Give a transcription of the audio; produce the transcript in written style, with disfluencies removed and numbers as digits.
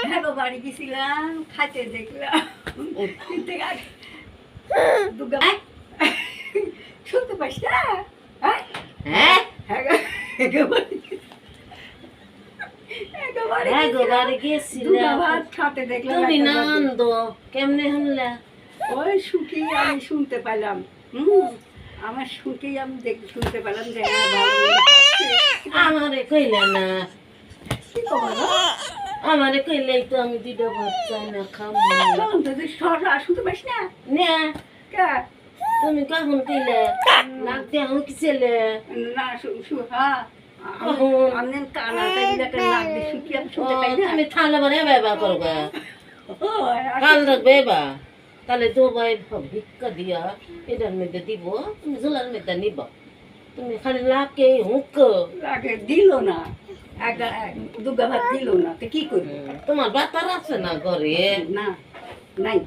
হ্যাঁ গো, বাড়ি গেছিলাম, খাইতে দেখলাম দুর্গা শুনতে পাইস না? হ্যাঁ হ্যাঁ হ্যাঁ গো, একেবারে হ্যাঁ গো বাড়ি গেছিলাম ভাত খাতে দেখলাম তুমি একটা না বাড়ি। আনন্দ কেমনে হনলা ওই সুখী আমি শুনতে পেলাম। আমার সুখী আমি শুনতে পেলাম যে হ্যাঁ, ভালো লাগছে। আমারে কইলা না কি খবর গো? আমারে কইলেই তো আমি দুইটা ভাত চাই না খাবো শোন তো, তুই সরা শুনতে পাইস না? না কা? তুমি কখন কইলে লাগতে আমি কি ছেলে না হ্যাঁ কখন আমি কানাটা এলাকা নাক দিয়ে শুকি আমি শুনতে পাই না। তুমি থালে মানে ব্যবহার করবা ও, কাল রাখবে বা তাহলে তো ভাই ভিক্ষা দিয়া এটার মধ্যে দিব তুমি জোলার মধ্যে নিব তুমি খালি লাকে হুক লাগে দিল না, দুর্গা ভাত দিল না, তো কি করবো? তোমার বাতার আছে না ঘরে না, নাই।